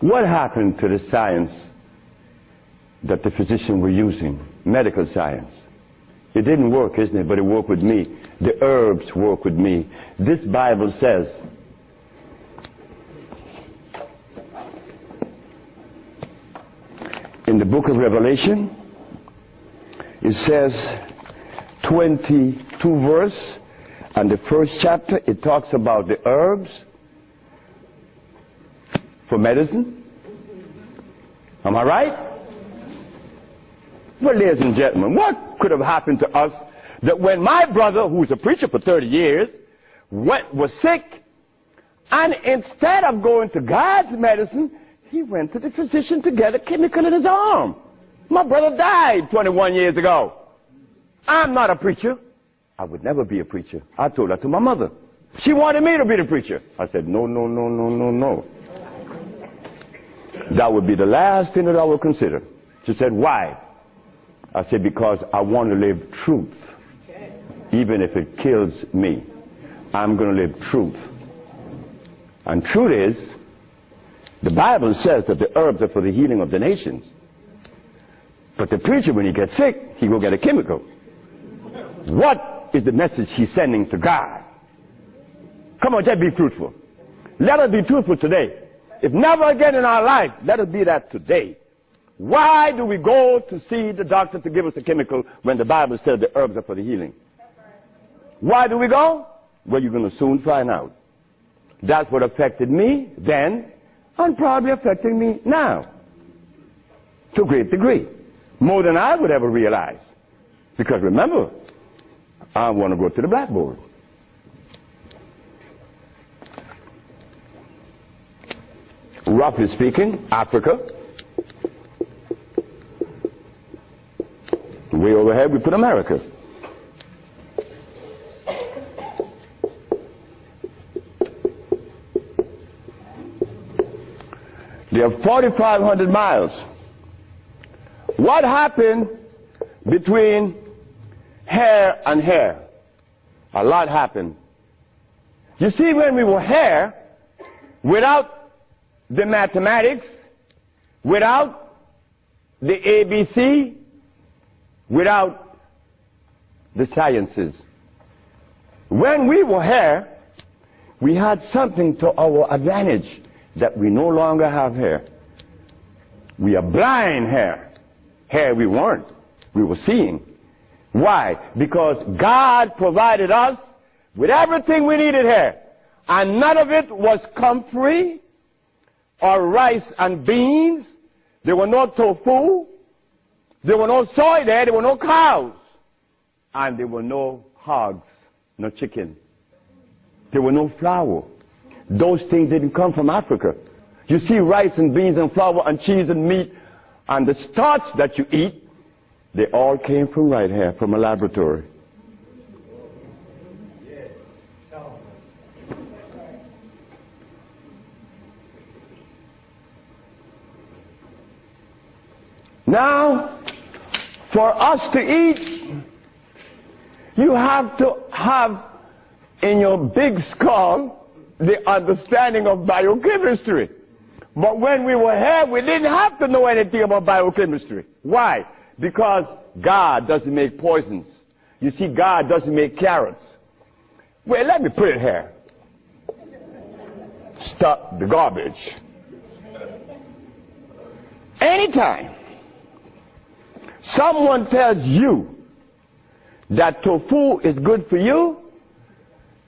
What happened to the science that the physicians were using, medical science? It didn't work, isn't it? But it worked with me. The herbs work with me. This Bible says, in the book of Revelation, it says 22 verse, and the first chapter, it talks about the herbs for medicine. Am I right? Well, ladies and gentlemen, what could have happened to us that when my brother, who's a preacher for 30 years, was sick, and instead of going to God's medicine, he went to the physician to get a chemical in his arm. My brother died 21 years ago. I'm not a preacher. I would never be a preacher. I told that to my mother. She wanted me to be the preacher. I said, no, no, no, no, no, no. That would be the last thing that I would consider. She said, why? I said, because I want to live truth. Even if it kills me, I'm going to live truth. And truth is, the Bible says that the herbs are for the healing of the nations. But the preacher, when he gets sick, he will get a chemical. What is the message he's sending to God? Come on, just be truthful. Let us be truthful today. If never again in our life, let us be that today. Why do we go to see the doctor to give us a chemical when the Bible says the herbs are for the healing? Why do we go? Well, you're going to soon find out. That's what affected me then, and probably affecting me now. To a great degree. More than I would ever realize. Because remember, I want to go to the blackboard. Roughly speaking, Africa. Way overhead, we put America. They are 4,500 miles. What happened between here and here? A lot happened. You see, when we were here, without the mathematics, without the ABC, without the sciences, when we were here, we had something to our advantage that we no longer have here. We are blind here. Here we weren't. We were seeing. Why? Because God provided us with everything we needed here. And none of it was comfrey or rice and beans. There were no tofu. There were no soy there. There were no cows. And there were no hogs, no chicken. There were no flour. Those things didn't come from Africa. You see rice and beans and flour and cheese and meat and the starch that you eat, they all came from right here, from a laboratory. Now, for us to eat, you have to have in your big skull the understanding of biochemistry. But when we were here, we didn't have to know anything about biochemistry. Why? Because God doesn't make poisons. You see, God doesn't make carrots. Well, let me put it here. Stop the garbage. Anytime someone tells you that tofu is good for you,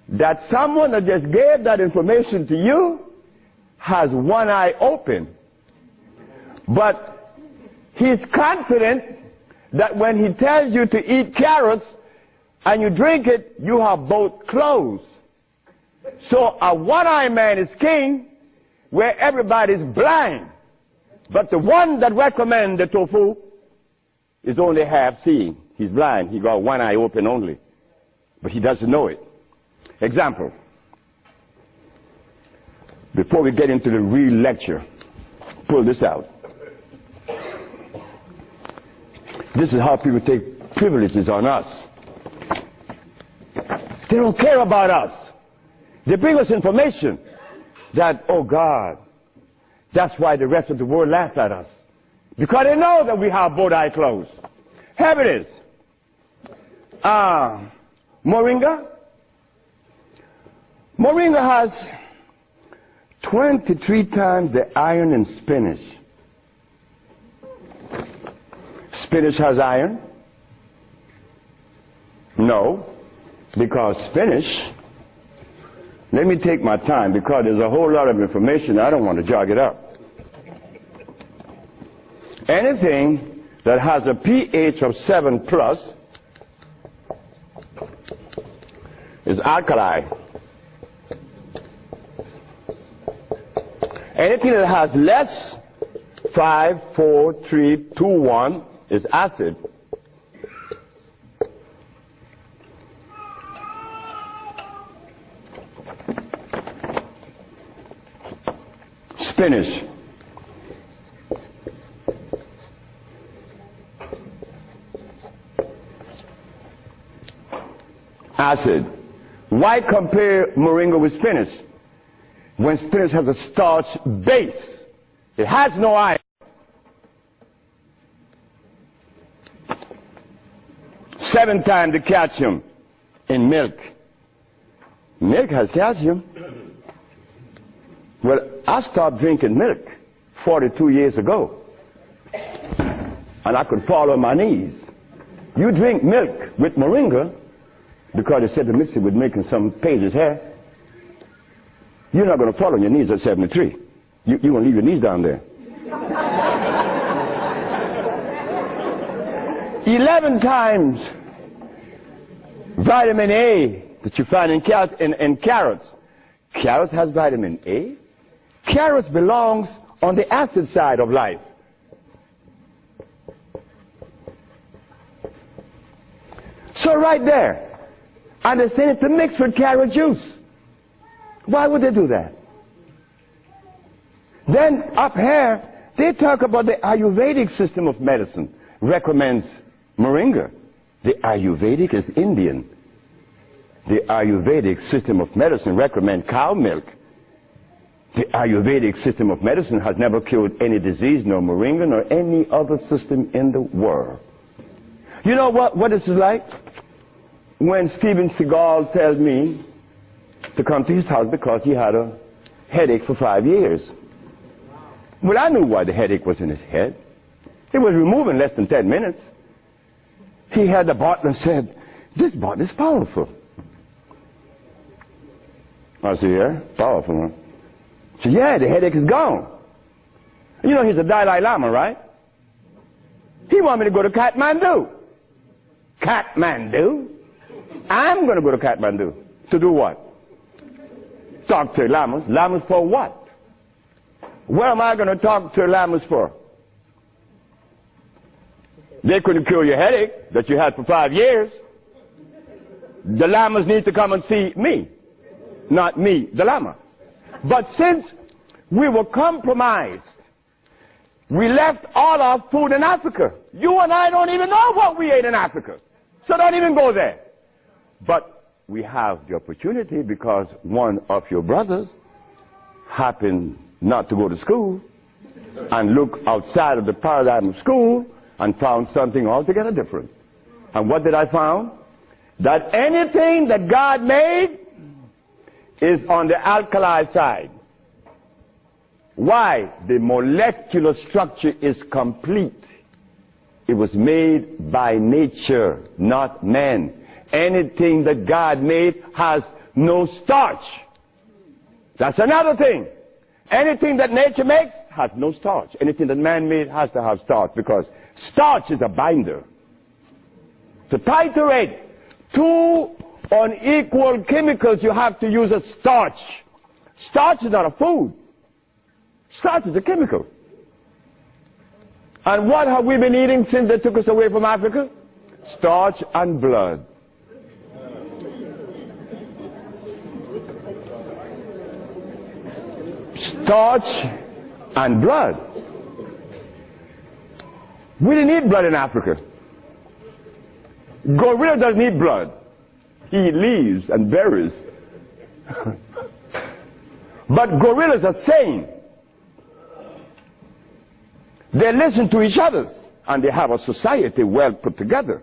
that someone that just gave that information to you has one eye open. But he's confident that when he tells you to eat carrots and you drink it, you have both closed. So a one-eyed man is king where everybody's blind. But the one that recommends the tofu is only half seeing. He's blind. He got one eye open only. But he doesn't know it. Example. Before we get into the real lecture, pull this out. This is how people take privileges on us. They don't care about us. They bring us information that, oh God, That's why the rest of the world laughed at us. Because they know that we have both eyes closed. Here it is. Moringa. Moringa has 23 times the iron in spinach. Spinach has iron? No, because spinach, let me take my time because there's a whole lot of information. I don't want to jog it up. Anything that has a pH of 7 plus is alkali. Anything that has less 5, 4, 3, 2, 1 is acid. Spinach. Acid. Why compare moringa with spinach? When spinach has a starch base, it has no iron. 7 times the calcium in milk. Milk has calcium. Well, I stopped drinking milk 42 years ago, and I could fall on my knees. You drink milk with moringa, because they said the mixture was making some pages here. You're not going to fall on your knees at 73. You're going to leave your knees down there. 11 times vitamin A that you find in carrots. Carrots has vitamin A. Carrots belongs on the acid side of life. So right there, and they say to mix with carrot juice. Why would they do that? Then up here, they talk about the Ayurvedic system of medicine. Recommends moringa. The Ayurvedic is Indian. The Ayurvedic system of medicine recommends cow milk. The Ayurvedic system of medicine has never cured any disease, nor moringa, nor any other system in the world. You know what this is like? When Steven Seagal tells me to come to his house because he had a headache for 5 years. Well, I knew why the headache was in his head. It was removed in less than 10 minutes. He had the bottle and said, "This bottle is powerful." I said, "Yeah, powerful, huh?" He said, "Yeah, the headache is gone." You know, he's a Dalai Lama, right? He wanted me to go to Kathmandu. Kathmandu? I'm going to go to Kathmandu. To do what? Talk to lamas. Lamas for what? What am I going to talk to lamas for? They couldn't cure your headache that you had for 5 years. The lamas need to come and see me, not me, the lama. But since we were compromised, we left all our food in Africa. You and I don't even know what we ate in Africa. So don't even go there. But we have the opportunity because one of your brothers happened not to go to school and look outside of the paradigm of school and found something altogether different. And what did I find? That anything that God made is on the alkali side. Why? The molecular structure is complete. It was made by nature, not man. Anything that God made has no starch. That's another thing. Anything that nature makes has no starch. Anything that man made has to have starch because starch is a binder. To titrate 2 unequal chemicals, you have to use a starch. Starch is not a food. Starch is a chemical. And what have we been eating since they took us away from Africa? Starch and blood. Starch and blood. We didn't eat blood in Africa. Gorilla doesn't eat blood. He eats leaves and berries. But gorillas are sane. They listen to each other, and they have a society well put together.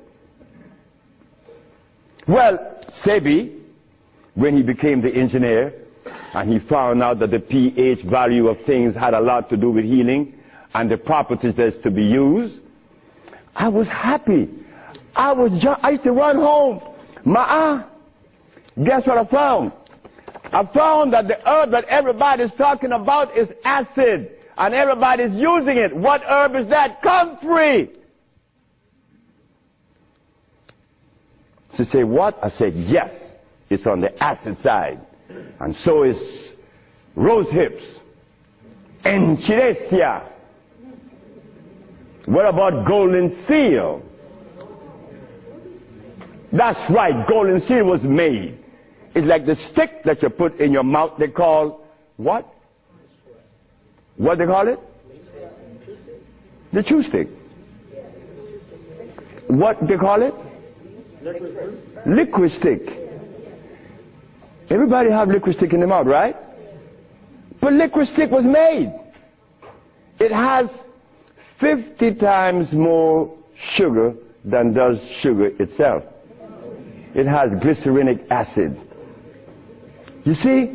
Well, Sebi, when he became the engineer, and he found out that the pH value of things had a lot to do with healing and the properties that's to be used, I was happy. I used to run home. Guess what I found? I found that the herb that everybody's talking about is acid, and everybody's using it. What herb is that? Comfrey. She said, what? I said, yes, it's on the acid side. And so is rose hips, enchilesia. What about golden seal? That's right, golden seal was made. It's like the stick that you put in your mouth. They call what? What they call it? The chew stick. What they call it? Liquid stick. Everybody have liquid stick in the mouth, right? But liquid stick was made. It has 50 times more sugar than does sugar itself. It has glycerinic acid. You see,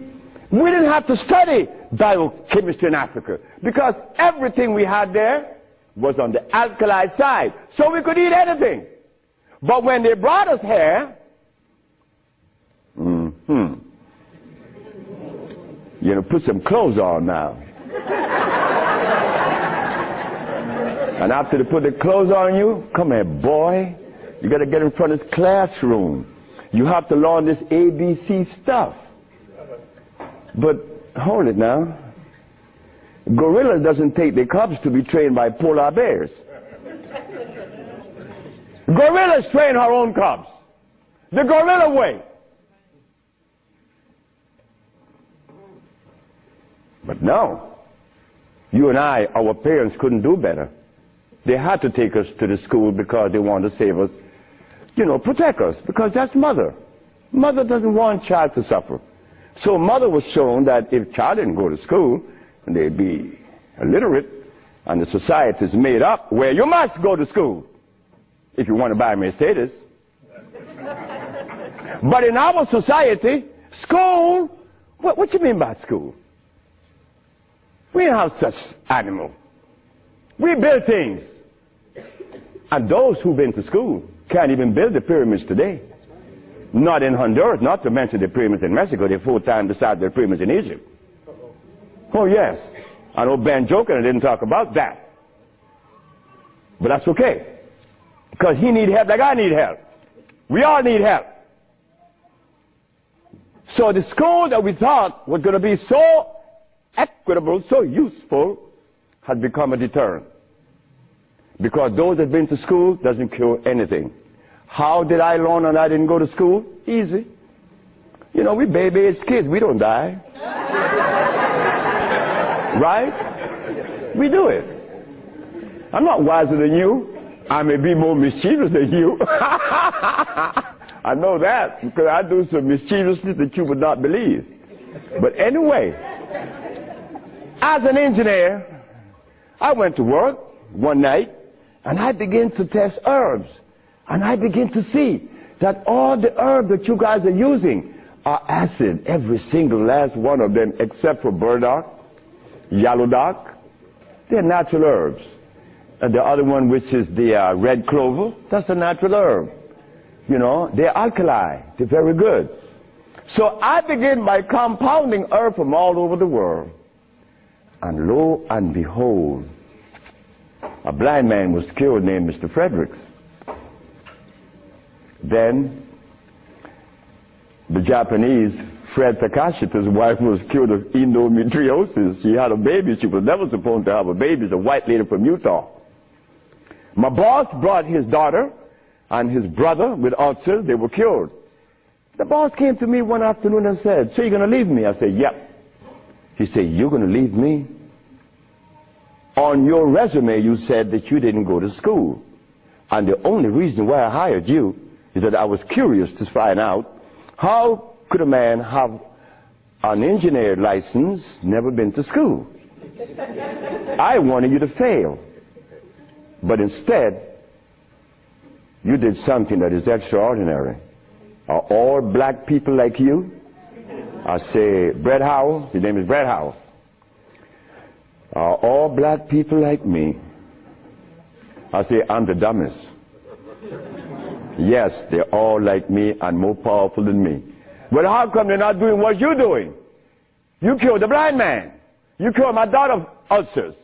we didn't have to study biochemistry in Africa because everything we had there was on the alkali side, so we could eat anything. But when they brought us here, you know, put some clothes on now. And after they put the clothes on you, come here, boy. You got to get in front of this classroom. You have to learn this ABC stuff. But hold it now. Gorillas doesn't take their cubs to be trained by polar bears. Gorillas train our own cubs. The gorilla way. But no. You and I, our parents couldn't do better. They had to take us to the school because they wanted to save us, you know, protect us, because that's mother. Mother doesn't want child to suffer. So mother was shown that if child didn't go to school, they'd be illiterate, and the society is made up where you must go to school if you want to buy a Mercedes. But in our society, school, what you mean by school? We don't have such animal. We build things. And those who've been to school can't even build the pyramids today. Not in Honduras, not to mention the pyramids in Mexico. They're 4 times the size of the pyramids in Egypt. Oh, yes. I know Ben joking and didn't talk about that. But that's okay. Because he needs help like I need help. We all need help. So the school that we thought was going to be so equitable, so useful, had become a deterrent. Because those that have been to school doesn't cure anything. How did I learn and I didn't go to school? Easy. You know, we baby-aged kids, we don't die. Right? We do it. I'm not wiser than you. I may be more mischievous than you. I know that because I do some mischievousness that you would not believe. But anyway, as an engineer, I went to work one night and I began to test herbs. And I begin to see that all the herbs that you guys are using are acid, every single last one of them, except for burdock, yellowdock. They're natural herbs. And the other one, which is the red clover, that's a natural herb. You know, they're alkali. They're very good. So I begin by compounding herb from all over the world. And lo and behold, a blind man was killed named Mr. Fredericks. Then the Japanese, Fred Takashita's wife was killed of endometriosis. She had a baby. She was never supposed to have a baby. It's a white lady from Utah. My boss brought his daughter and his brother with ulcers. They were cured. The boss came to me one afternoon and said, so you're going to leave me? I said, yep. He said, you're going to leave me? On your resume, you said that you didn't go to school. And the only reason why I hired you is that I was curious to find out how could a man have an engineer license, never been to school. I wanted you to fail. But instead, you did something that is extraordinary. Are all black people like you? I say, Brett Howell, his name is Brett Howell. Are all black people like me? I say, I'm the dumbest. Yes, they're all like me and more powerful than me. But how come they're not doing what you're doing? You killed the blind man. You killed my daughter of ulcers.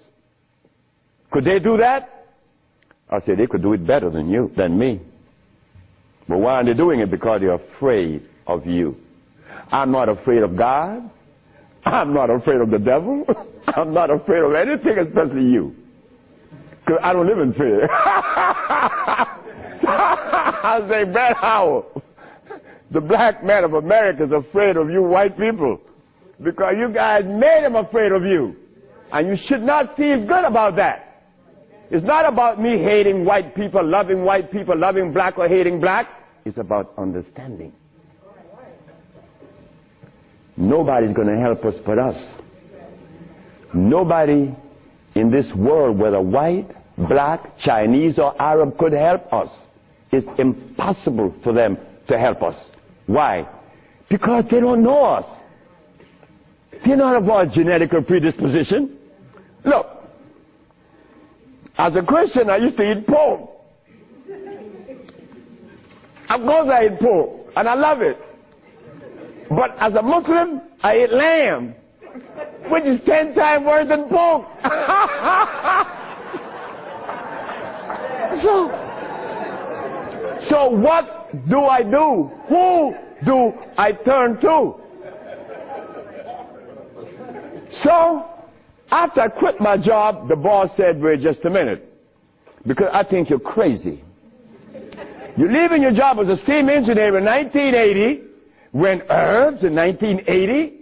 Could they do that? I said, they could do it better than me. But why are they doing it? Because they're afraid of you. I'm not afraid of God. I'm not afraid of the devil. I'm not afraid of anything, especially you. Because I don't live in fear. I say, Brett Howell, the black man of America is afraid of you white people. Because you guys made him afraid of you. And you should not feel good about that. It's not about me hating white people, loving black or hating black. It's about understanding. Nobody's going to help us but us. Nobody in this world, whether white, black, Chinese, or Arab, could help us. It's impossible for them to help us. Why? Because they don't know us. They're not of our genetic predisposition. Look, as a Christian, I used to eat pork. Of course I eat pork, and I love it. But as a Muslim, I eat lamb, which is 10 times worse than pork. So what do I do? Who do I turn to? So, after I quit my job, the boss said, wait just a minute, because I think you're crazy. You're leaving your job as a steam engineer in 1980, when herbs in 1980,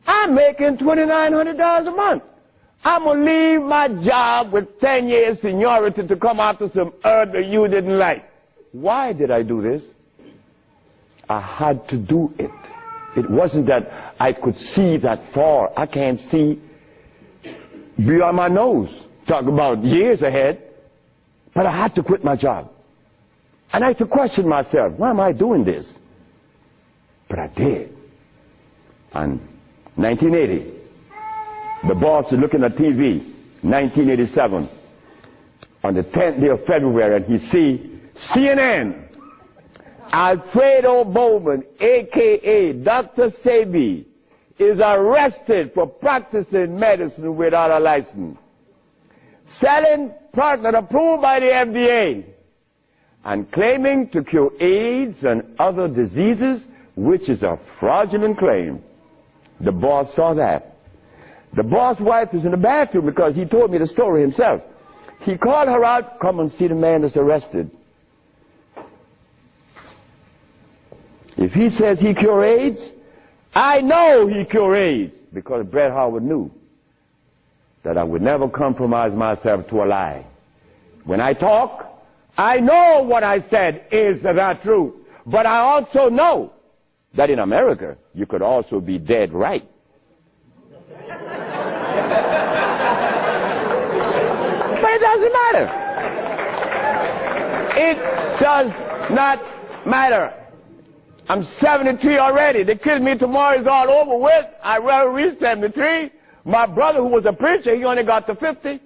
I'm making $2,900 a month. I'm going to leave my job with 10 years seniority to come after some herb that you didn't like. Why did I do this? I had to do it. It wasn't that I could see that far. I can't see beyond my nose. Talk about years ahead. But I had to quit my job. And I had to question myself, why am I doing this? But I did. And 1980, the boss is looking at TV, 1987, on the 10th day of February, and he see CNN, Alfredo Bowman, a.k.a. Dr. Sebi, is arrested for practicing medicine without a license, selling product not approved by the FDA, and claiming to cure AIDS and other diseases, which is a fraudulent claim. The boss saw that. The boss' wife is in the bathroom because he told me the story himself. He called her out, come and see the man that's arrested. If he says he cure AIDS, I know he cure AIDS, because Brett Howard knew that I would never compromise myself to a lie. When I talk, I know what I said is the truth, but I also know that in America, you could also be dead right. But it doesn't matter. It does not matter. I'm 73 already. They kill me tomorrow, it's all over with. I will reach 73. My brother, who was a preacher, he only got to 50.